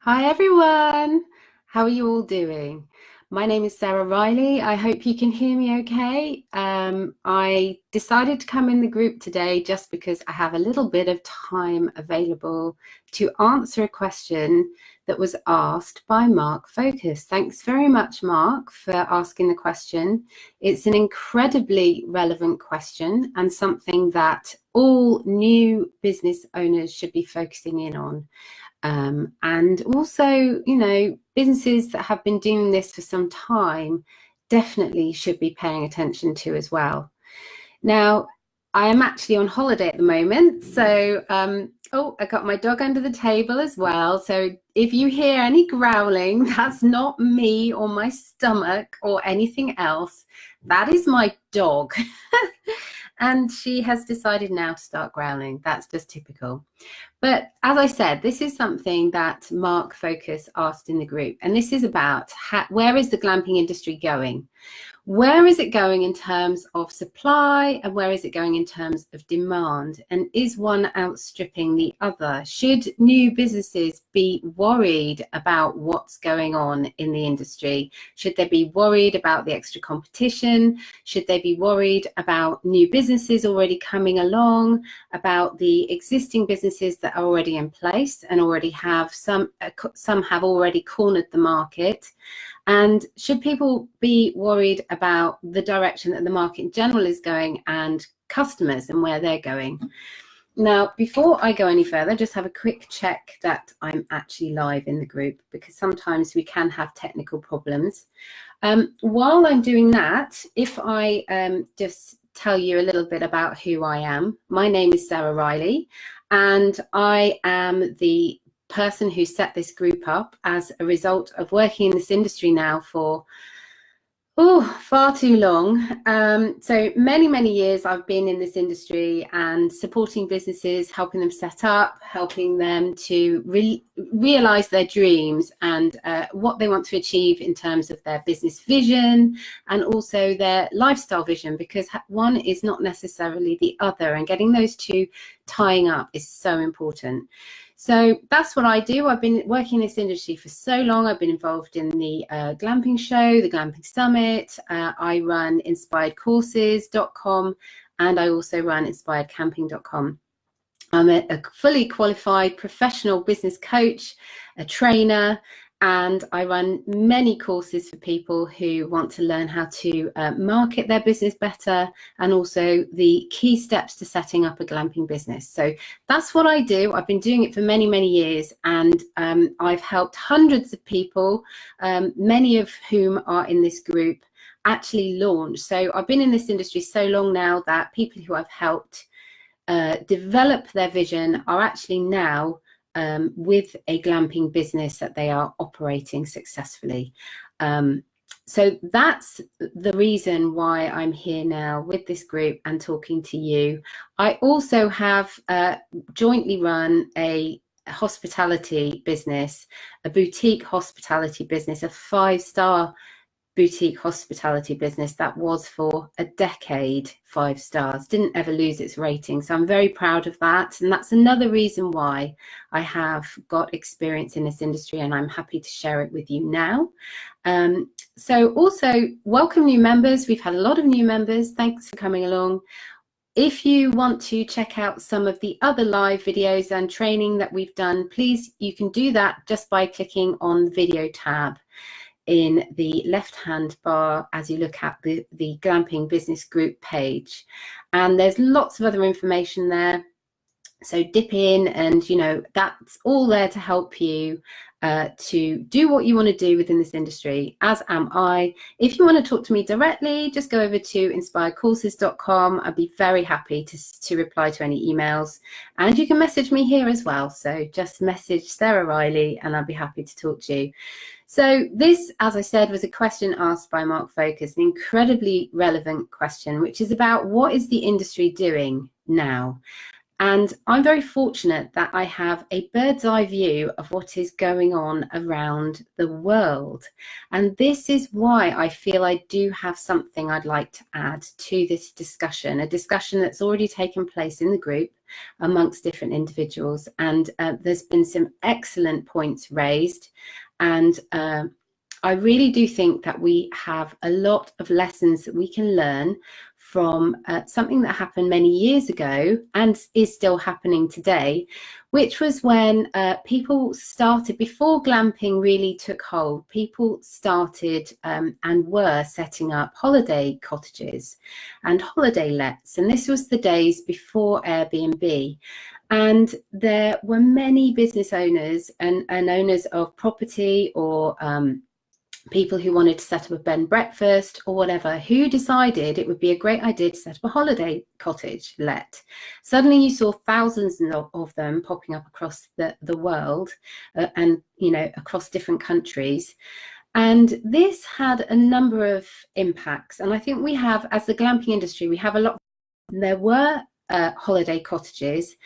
Hi everyone, how are you all doing? My name is Sarah Riley. I hope you can hear me okay. I decided to come in the group today just because I have a little bit of time available to answer a question that was asked by Mark Focus. Thanks very much, Mark, for asking the question. It's an incredibly relevant question and something that all new business owners should be focusing in on. And also, businesses that have been doing this for some time definitely should be paying attention to as well. Now, I am actually on holiday at the moment, so I got my dog under the table as well. So if you hear any growling, that's not me or my stomach or anything else. That is my dog. And she has decided now to start growling. That's just typical. But as I said, this is something that Mark Focus asked in the group, and this is about where is the glamping industry going? Where is it going in terms of supply, and where is it going in terms of demand? And is one outstripping the other? Should new businesses be worried about what's going on in the industry? Should they be worried about the extra competition? Should they be worried about new businesses already coming along, about the existing businesses that are already in place and already have some have already cornered the market? And should people be worried about the direction that the market in general is going and customers and where they're going? Now, before I go any further, just have a quick check that I'm actually live in the group, because sometimes we can have technical problems. While I'm doing that, if I just tell you a little bit about who I am. My name is Sarah Riley, and I am the person who set this group up as a result of working in this industry now for far too long. So many years I've been in this industry and supporting businesses, helping them set up, helping them to realize their dreams and what they want to achieve in terms of their business vision and also their lifestyle vision, because one is not necessarily the other, and getting those two tying up is so important. So that's what I do. I've been working in this industry for so long. I've been involved in the Glamping show, the Glamping Summit. I run inspiredcourses.com, and I also run inspiredcamping.com. I'm a fully qualified professional business coach, a trainer, and I run many courses for people who want to learn how to market their business better, and also the key steps to setting up a glamping business. So that's what I do. I've been doing it for many years, and I've helped hundreds of people, many of whom are in this group, actually launch. So I've been in this industry so long now that people who I've helped develop their vision are actually now with a glamping business that they are operating successfully. So that's the reason why I'm here now with this group and talking to you. I also have jointly run a hospitality business, a boutique hospitality business, a 5-star boutique hospitality business that was for a decade 5 stars, didn't ever lose its rating. So I'm very proud of that, and that's another reason why I have got experience in this industry, and I'm happy to share it with you now. So also welcome new members. We've had a lot of new members. Thanks for coming along. If you want to check out some of the other live videos and training that we've done, please, you can do that just by clicking on the video tab in the left-hand bar as you look at the Glamping Business Group page. And there's lots of other information there. So dip in, and that's all there to help you to do what you want to do within this industry, as am I. If you want to talk to me directly, just go over to inspiredcourses.com. I'd be very happy to reply to any emails, and you can message me here as well. So just message Sarah Riley and I'll be happy to talk to you. So this, as I said, was a question asked by Mark Focus, an incredibly relevant question, which is about what is the industry doing now? And I'm very fortunate that I have a bird's eye view of what is going on around the world. And this is why I feel I do have something I'd like to add to this discussion, a discussion that's already taken place in the group amongst different individuals. And there's been some excellent points raised. And I really do think that we have a lot of lessons that we can learn from something that happened many years ago and is still happening today, which was when people started, before glamping really took hold, people started and were setting up holiday cottages and holiday lets. And this was the days before Airbnb. And there were many business owners and owners of property, or people who wanted to set up a bed and breakfast or whatever, who decided it would be a great idea to set up a holiday cottage let. Suddenly you saw thousands of them popping up across the world and, you know, across different countries. And this had a number of impacts. And I think we have, as the glamping industry, we have a lot. There were holiday cottages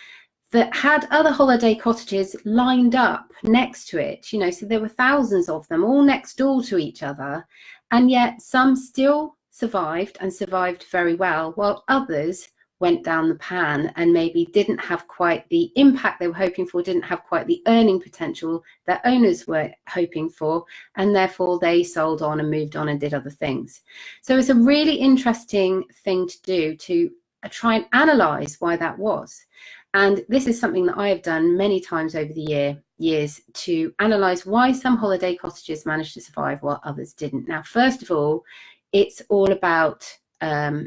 that had other holiday cottages lined up next to it, you know, so there were thousands of them all next door to each other, and yet some still survived and survived very well, while others went down the pan and maybe didn't have quite the impact they were hoping for, didn't have quite the earning potential that owners were hoping for, and therefore they sold on and moved on and did other things. So it's a really interesting thing to do, to try and analyze why that was. And this is something that I have done many times over the years to analyse why some holiday cottages managed to survive while others didn't. Now, first of all, it's all about a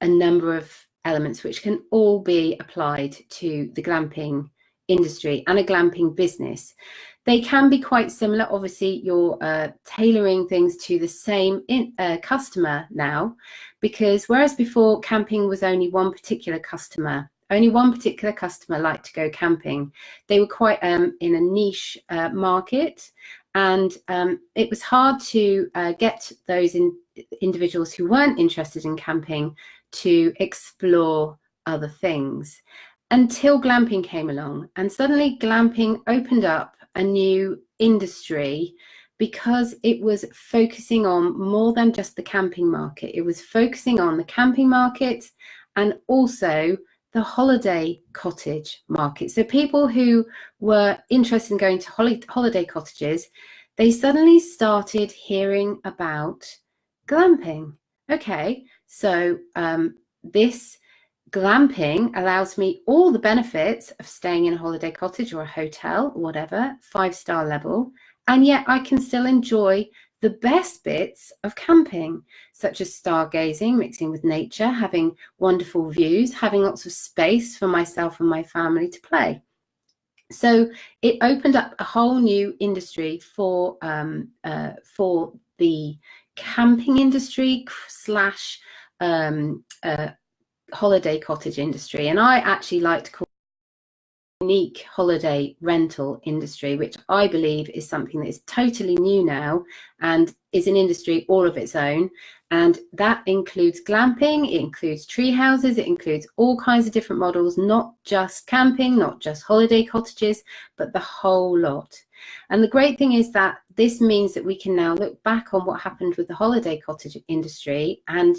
number of elements which can all be applied to the glamping industry and a glamping business. They can be quite similar. Obviously, you're tailoring things to the same customer now, because whereas before camping was only one particular customer, liked to go camping. They were quite in a niche market, and it was hard to get those individuals who weren't interested in camping to explore other things until glamping came along. And suddenly glamping opened up a new industry because it was focusing on more than just the camping market. It was focusing on the camping market and also the holiday cottage market. So people who were interested in going to holiday cottages, they suddenly started hearing about glamping. Okay, so this glamping allows me all the benefits of staying in a holiday cottage or a hotel, or whatever, 5-star level, and yet I can still enjoy the best bits of camping, such as stargazing, mixing with nature, having wonderful views, having lots of space for myself and my family to play. So it opened up a whole new industry for the camping industry slash holiday cottage industry. And I actually like to call unique holiday rental industry, which I believe is something that is totally new now and is an industry all of its own. And that includes glamping, it includes tree houses, it includes all kinds of different models, not just camping, not just holiday cottages, but the whole lot. And the great thing is that this means that we can now look back on what happened with the holiday cottage industry and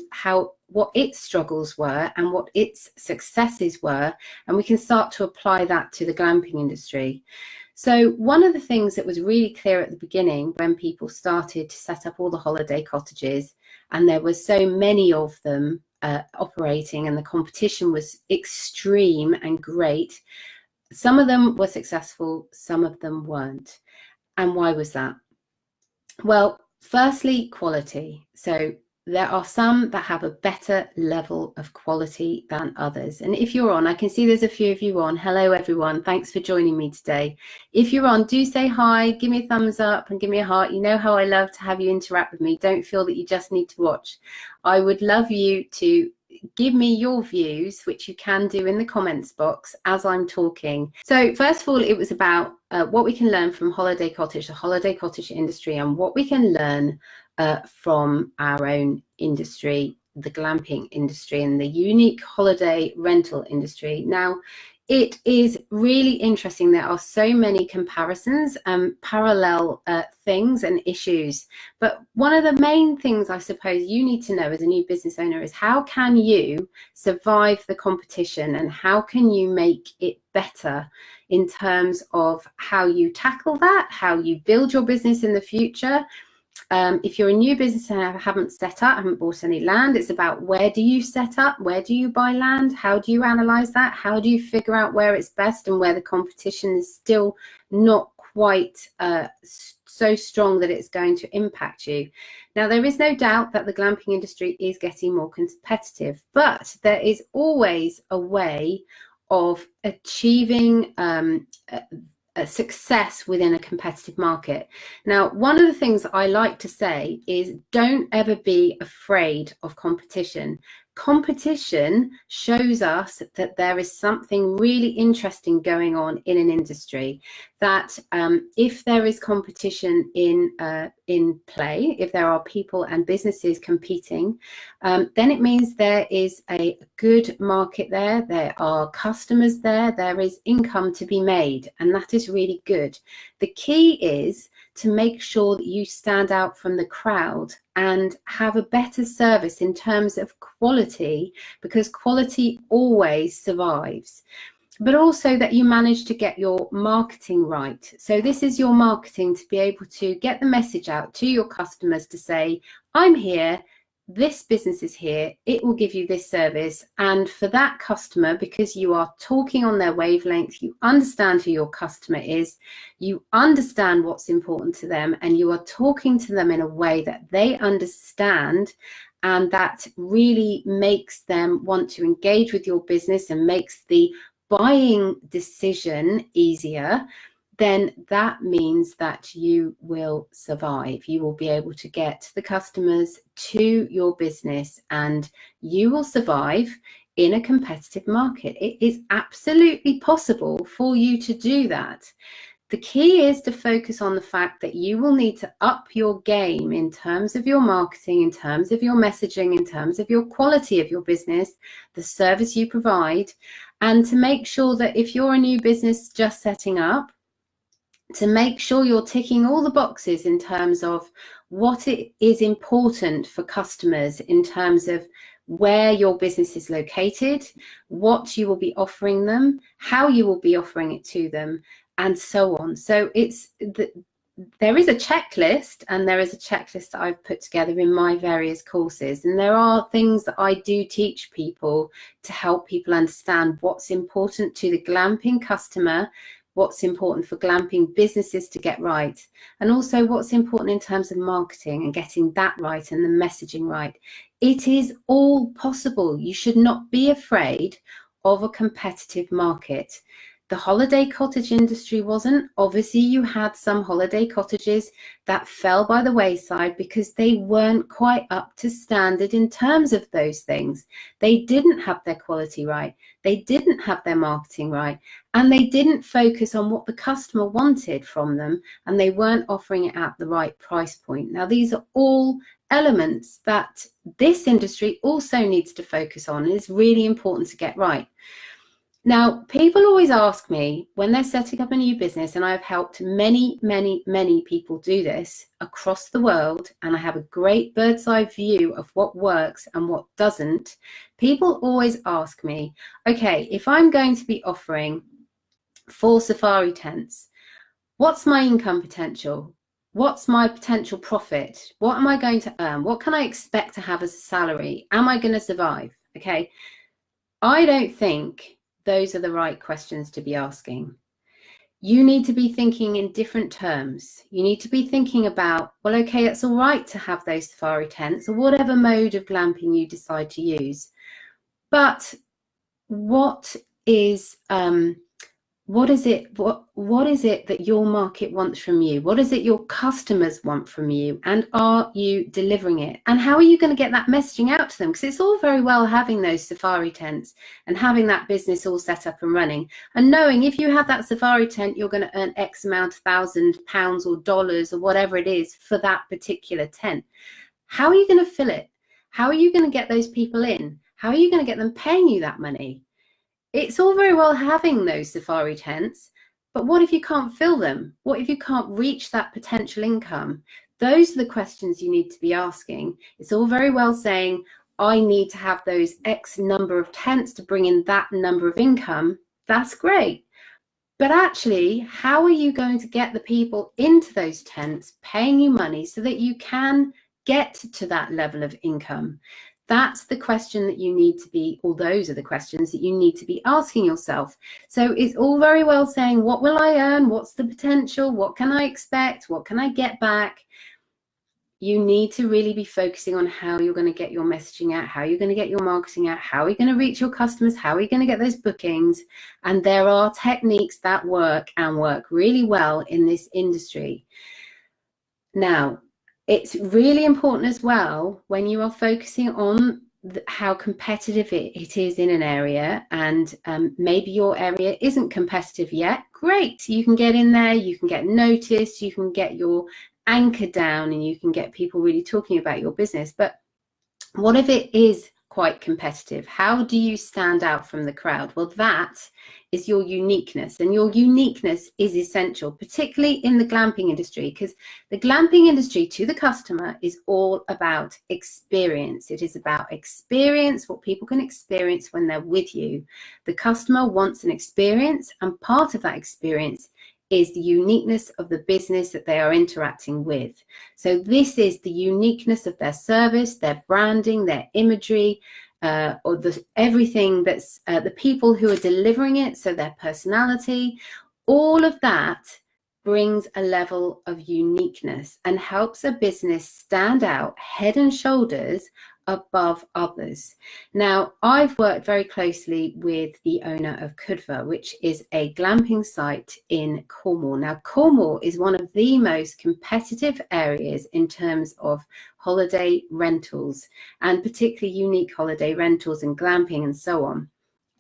what its struggles were and what its successes were, and we can start to apply that to the glamping industry. So one of the things that was really clear at the beginning, when people started to set up all the holiday cottages, and there were so many of them operating and the competition was extreme and great, some of them were successful, some of them weren't. And why was that? Well, firstly, quality. So there are some that have a better level of quality than others. And if you're on, I can see there's a few of you on. Hello, everyone. Thanks for joining me today. If you're on, do say hi, give me a thumbs up and give me a heart. You know how I love to have you interact with me. Don't feel that you just need to watch. I would love you to give me your views, which you can do in the comments box as I'm talking. So first of all, it was about what we can learn from holiday cottage, the holiday cottage industry, and what we can learn from our own industry, the glamping industry and the unique holiday rental industry. Now, it is really interesting. There are so many comparisons and parallel things and issues. But one of the main things I suppose you need to know as a new business owner is how can you survive the competition, and how can you make it better in terms of how you tackle that, how you build your business in the future. If you're a new business and haven't set up, haven't bought any land, it's about where do you set up, where do you buy land, how do you analyze that, how do you figure out where it's best and where the competition is still not quite so strong that it's going to impact you. Now, there is no doubt that the glamping industry is getting more competitive, but there is always a way of achieving a success within a competitive market. Now, one of the things I like to say is don't ever be afraid of competition. Competition shows us that there is something really interesting going on in an industry, that if there is competition in play, if there are people and businesses competing, then it means there is a good market there, there are customers there, there is income to be made, and that is really good. The key is to make sure that you stand out from the crowd and have a better service in terms of quality, because quality always survives. But also that you manage to get your marketing right. So this is your marketing to be able to get the message out to your customers to say, I'm here, this business is here, it will give you this service. And for that customer, because you are talking on their wavelength, you understand who your customer is, you understand what's important to them, and you are talking to them in a way that they understand, and that really makes them want to engage with your business and makes the buying decision easier, then that means that you will survive. You will be able to get the customers to your business and you will survive in a competitive market. It is absolutely possible for you to do that. The key is to focus on the fact that you will need to up your game in terms of your marketing, in terms of your messaging, in terms of your quality of your business, the service you provide, and to make sure that if you're a new business just setting up, to make sure you're ticking all the boxes in terms of what it is important for customers, in terms of where your business is located, what you will be offering them, how you will be offering it to them, and so on. So there is a checklist, and there is a checklist that I've put together in my various courses, and there are things that I do teach people to help people understand what's important to the glamping customer, what's important for glamping businesses to get right, and also what's important in terms of marketing and getting that right and the messaging right. It is all possible. You should not be afraid of a competitive market. The holiday cottage industry wasn't. Obviously, you had some holiday cottages that fell by the wayside because they weren't quite up to standard in terms of those things. They didn't have their quality right. They didn't have their marketing right. And they didn't focus on what the customer wanted from them. And they weren't offering it at the right price point. Now, these are all elements that this industry also needs to focus on. And it's really important to get right. Now, people always ask me when they're setting up a new business, and I've helped many, many, many people do this across the world, and I have a great bird's eye view of what works and what doesn't. People always ask me, okay, if I'm going to be offering 4 safari tents, what's my income potential? What's my potential profit? What am I going to earn? What can I expect to have as a salary? Am I going to survive? Okay, I don't think those are the right questions to be asking. You need to be thinking in different terms. You need to be thinking about, well, okay, it's all right to have those safari tents or whatever mode of glamping you decide to use. But what is it that your market wants from you? What is it your customers want from you? And are you delivering it? And how are you going to get that messaging out to them? Because it's all very well having those safari tents and having that business all set up and running, and knowing if you have that safari tent, you're going to earn X amount of £1,000 or dollars or whatever it is for that particular tent. How are you going to fill it? How are you going to get those people in? How are you going to get them paying you that money? it's all very well having those safari tents, but what if you can't fill them? What if you can't reach that potential income? Those are the questions you need to be asking. It's all very well saying, I need to have those X number of tents to bring in that number of income. That's great. But actually, how are you going to get the people into those tents paying you money so that you can get to that level of income? That's the question that you need to be, or those are the questions that you need to be asking yourself. So it's all very well saying, what will I earn? What's the potential? What can I expect? What can I get back? You need to really be focusing on how you're going to get your messaging out, how you're going to get your marketing out, how are you going to reach your customers, how are you going to get those bookings. And there are techniques that work and work really well in this industry. Now, it's really important as well when you are focusing on how competitive it is in an area, and maybe your area isn't competitive yet. Great, you can get in there, you can get noticed, you can get your anchor down, and you can get people really talking about your business. But what if it is quite competitive? How do you stand out from the crowd? Well, that is your uniqueness, and your uniqueness is essential, particularly in the glamping industry, because the glamping industry to the customer is all about experience. It is about experience, what people can experience when they're with you. The customer wants an experience, and part of that experience is the uniqueness of the business that they are interacting with. So this is the uniqueness of their service, their branding, their imagery, or everything that's the people who are delivering it, so their personality. All of that brings a level of uniqueness and helps a business stand out head and shoulders above others. Now, I've worked very closely with the owner of Kudva, which is a glamping site in Cornwall. Now, Cornwall is one of the most competitive areas in terms of holiday rentals, and particularly unique holiday rentals and glamping and so on.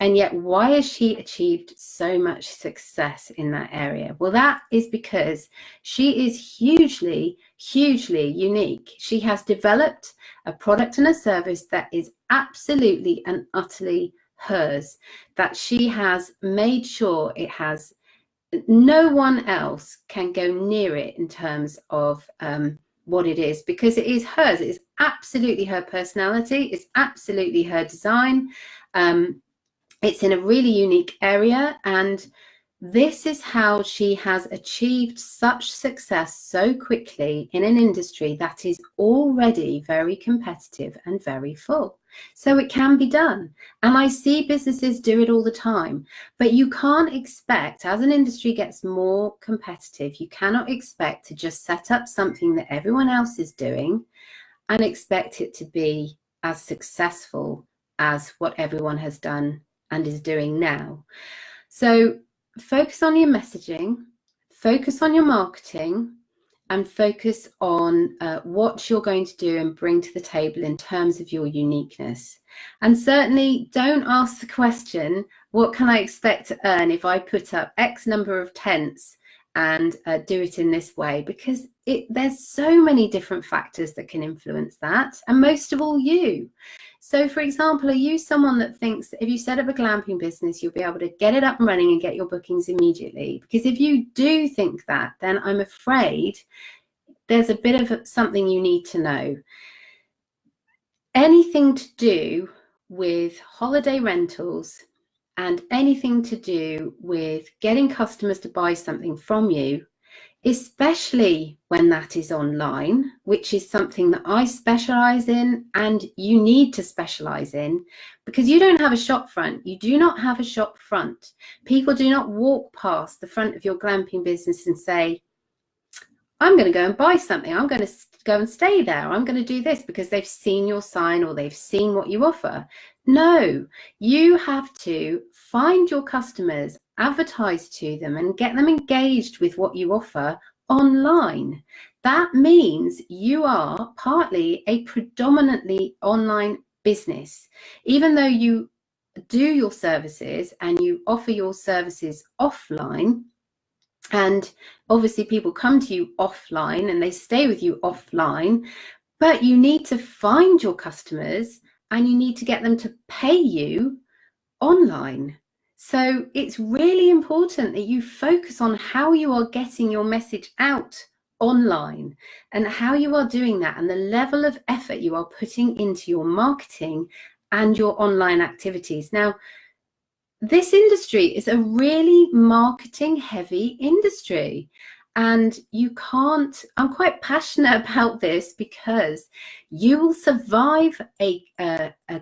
And yet, why has she achieved so much success in that area? Well, that is because she is hugely, hugely unique. She has developed a product and a service that is absolutely and utterly hers, that she has made sure it has, no one else can go near it in terms of what it is, because it is hers. It is absolutely her personality. It's absolutely her design. It's in a really unique area, and this is how she has achieved such success so quickly in an industry that is already very competitive and very full. So it can be done. And I see businesses do it all the time. But you can't expect, as an industry gets more competitive, you cannot expect to just set up something that everyone else is doing and expect it to be as successful as what everyone has done and is doing now. So focus on your messaging, focus on your marketing, and focus on what you're going to do and bring to the table in terms of your uniqueness. And certainly don't ask the question, what can I expect to earn if I put up X number of tents and do it in this way? Because there's so many different factors that can influence that, and most of all you. So for example, are you someone that thinks that if you set up a glamping business, you'll be able to get it up and running and get your bookings immediately? Because if you do think that, then I'm afraid there's a bit of something you need to know. Anything to do with holiday rentals and anything to do with getting customers to buy something from you, especially when that is online, which is something that I specialize in and you need to specialize in, because you don't have a shop front. You do not have a shop front. People do not walk past the front of your glamping business and say, I'm going to go and buy something. I'm going to go and stay there. I'm going to do this, because they've seen your sign or they've seen what you offer. No, you have to find your customers, advertise to them, and get them engaged with what you offer online. That means you are partly a predominantly online business. Even though you do your services and you offer your services offline, and obviously people come to you offline and they stay with you offline, but you need to find your customers and you need to get them to pay you online. So it's really important that you focus on how you are getting your message out online and how you are doing that and the level of effort you are putting into your marketing and your online activities. Now, this industry is a really marketing heavy industry, and you can't, I'm quite passionate about this because you will survive a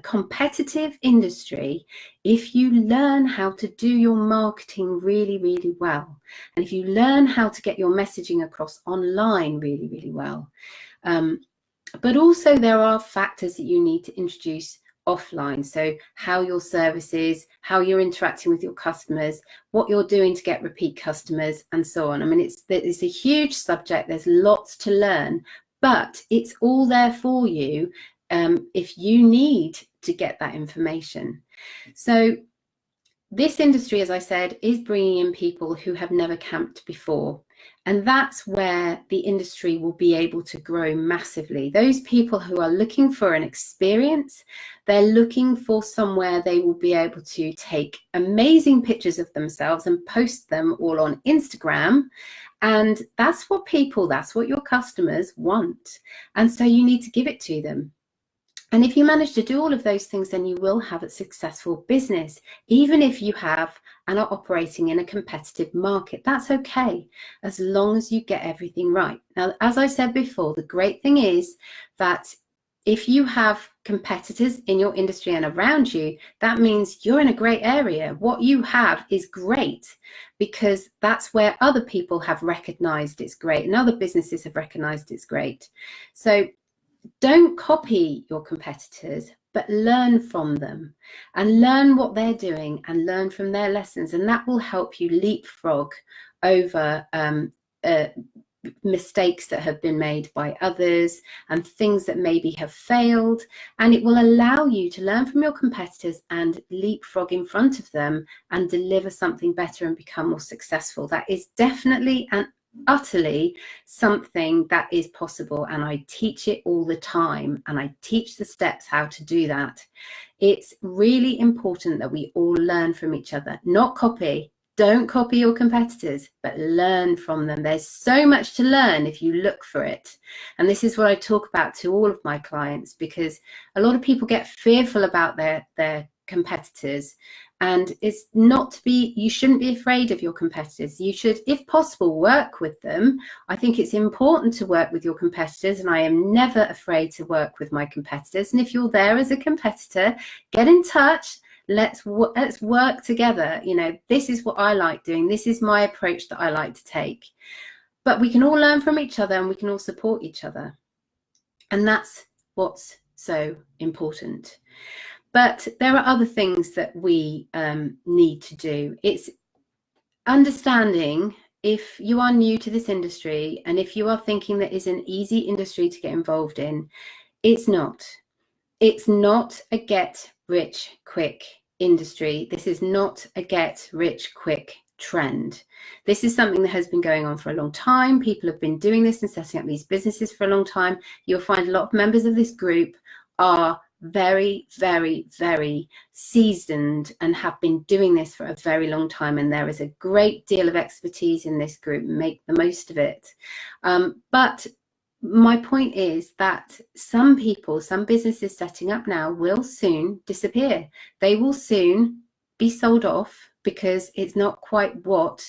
competitive industry if you learn how to do your marketing really, really well. And if you learn how to get your messaging across online really, really well. But also there are factors that you need to introduce offline. So how your services, how you're interacting with your customers, what you're doing to get repeat customers, and so on. I mean, it's a huge subject. There's lots to learn, but it's all there for you if you need to get that information. So this industry, as I said, is bringing in people who have never camped before. And that's where the industry will be able to grow massively. Those people who are looking for an experience, they're looking for somewhere they will be able to take amazing pictures of themselves and post them all on Instagram. And that's what your customers want. And so you need to give it to them. And if you manage to do all of those things, then you will have a successful business, even if you have and are operating in a competitive market. That's okay, as long as you get everything right. Now, as I said before, the great thing is that if you have competitors in your industry and around you, that means you're in a great area. What you have is great because that's where other people have recognized it's great and other businesses have recognized it's great. So don't copy your competitors, but learn from them and learn what they're doing and learn from their lessons. And that will help you leapfrog over mistakes that have been made by others and things that maybe have failed. And it will allow you to learn from your competitors and leapfrog in front of them and deliver something better and become more successful. That is definitely and utterly something that is possible, and I teach it all the time, and I teach the steps how to do that. It's really important that we all learn from each other, not copy. Don't copy your competitors, but learn from them. There's so much to learn if you look for it. And this is what I talk about to all of my clients, because a lot of people get fearful about their competitors. And it's not to be, you shouldn't be afraid of your competitors. You should, if possible, work with them. I think it's important to work with your competitors, and I am never afraid to work with my competitors. And if you're there as a competitor, get in touch. Let's work together. You know, this is what I like doing. This is my approach that I like to take. But we can all learn from each other and we can all support each other. And that's what's so important. But there are other things that we need to do. It's understanding, if you are new to this industry and if you are thinking that is an easy industry to get involved in, it's not. It's not a get rich quick industry. This is not a get rich quick trend. This is something that has been going on for a long time. People have been doing this and setting up these businesses for a long time. You'll find a lot of members of this group are very, very, very seasoned and have been doing this for a very long time. And there is a great deal of expertise in this group. Make the most of it. But my point is that some people, some businesses setting up now will soon disappear. They will soon be sold off because it's not quite what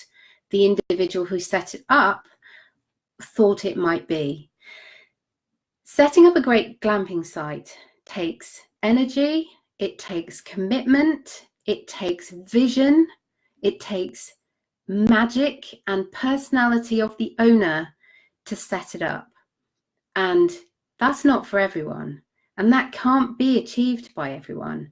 the individual who set it up thought it might be. Setting up a great glamping site takes energy, it takes commitment, it takes vision, it takes magic and personality of the owner to set it up. And that's not for everyone, and that can't be achieved by everyone.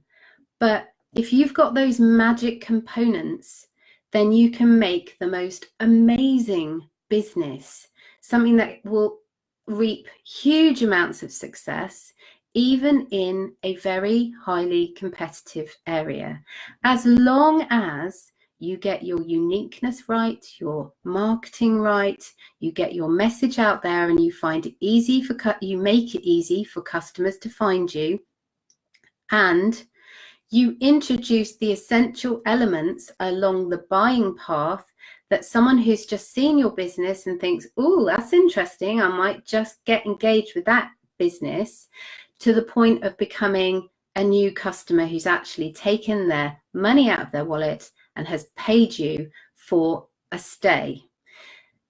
But if you've got those magic components, then you can make the most amazing business, something that will reap huge amounts of success, even in a very highly competitive area, as long as you get your uniqueness right, your marketing right, you get your message out there, and you find it easy you make it easy for customers to find you, and You introduce the essential elements along the buying path that someone who's just seen your business and thinks, oh, that's interesting, I might just get engaged with that business, to the point of becoming a new customer who's actually taken their money out of their wallet and has paid you for a stay.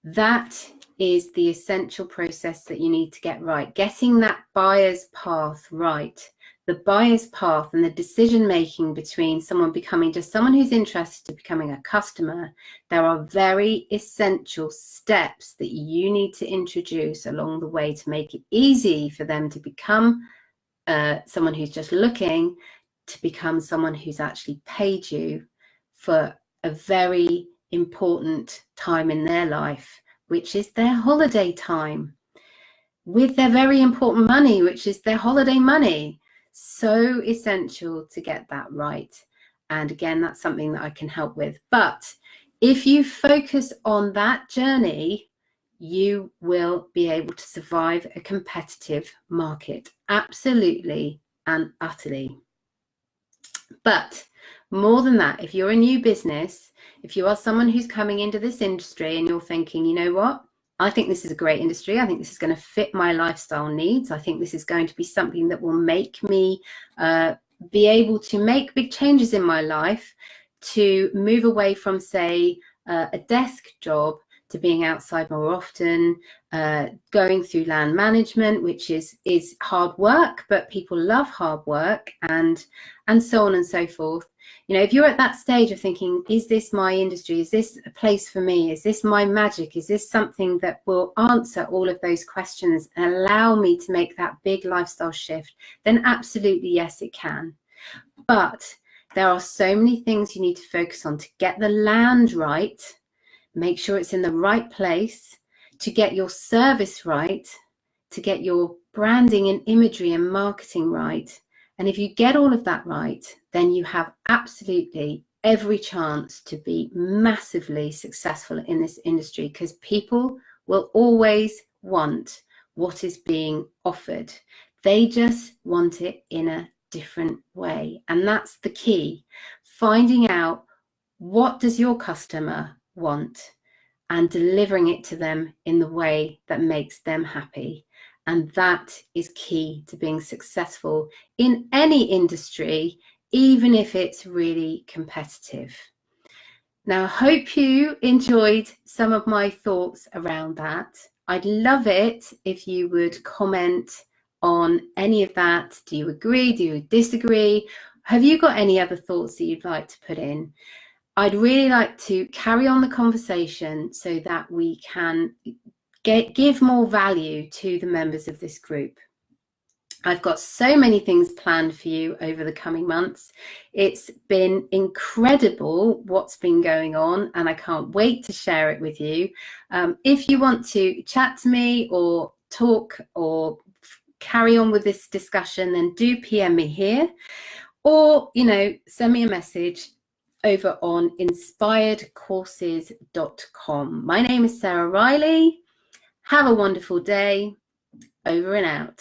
That is the essential process that you need to get right. Getting that buyer's path right. The buyer's path and the decision making between someone becoming just someone who's interested to becoming a customer. There are very essential steps that you need to introduce along the way to make it easy for them to become someone who's just looking to become someone who's actually paid you for a very important time in their life, which is their holiday time, with their very important money, which is their holiday money. So essential to get that right. And again, that's something that I can help with. But if you focus on that journey, you will be able to survive a competitive market. Absolutely and utterly. But more than that, if you're a new business, if you are someone who's coming into this industry and you're thinking, you know what, I think this is a great industry. I think this is going to fit my lifestyle needs. I think this is going to be something that will make me be able to make big changes in my life, to move away from, say, a desk job to being outside more often, going through land management, which is hard work, but people love hard work, and so on and so forth. You know, if you're at that stage of thinking, is this my industry? Is this a place for me? Is this my magic? Is this something that will answer all of those questions and allow me to make that big lifestyle shift? Then absolutely, yes, it can. But there are so many things you need to focus on to get the land right, make sure it's in the right place, to get your service right, to get your branding and imagery and marketing right. And if you get all of that right, then you have absolutely every chance to be massively successful in this industry, because people will always want what is being offered. They just want it in a different way. And that's the key. Finding out, what does your customer want, and delivering it to them in the way that makes them happy. And that is key to being successful in any industry, even if it's really competitive. Now, I hope you enjoyed some of my thoughts around that. I'd love it if you would comment on any of that. Do you agree? Do you disagree? Have you got any other thoughts that you'd like to put in? I'd really like to carry on the conversation so that we can give more value to the members of this group. I've got so many things planned for you over the coming months. It's been incredible what's been going on, and I can't wait to share it with you. If you want to chat to me or talk or carry on with this discussion, then do PM me here, or, you know, send me a message over on inspiredcourses.com. My name is Sarah Riley. Have a wonderful day. Over and out.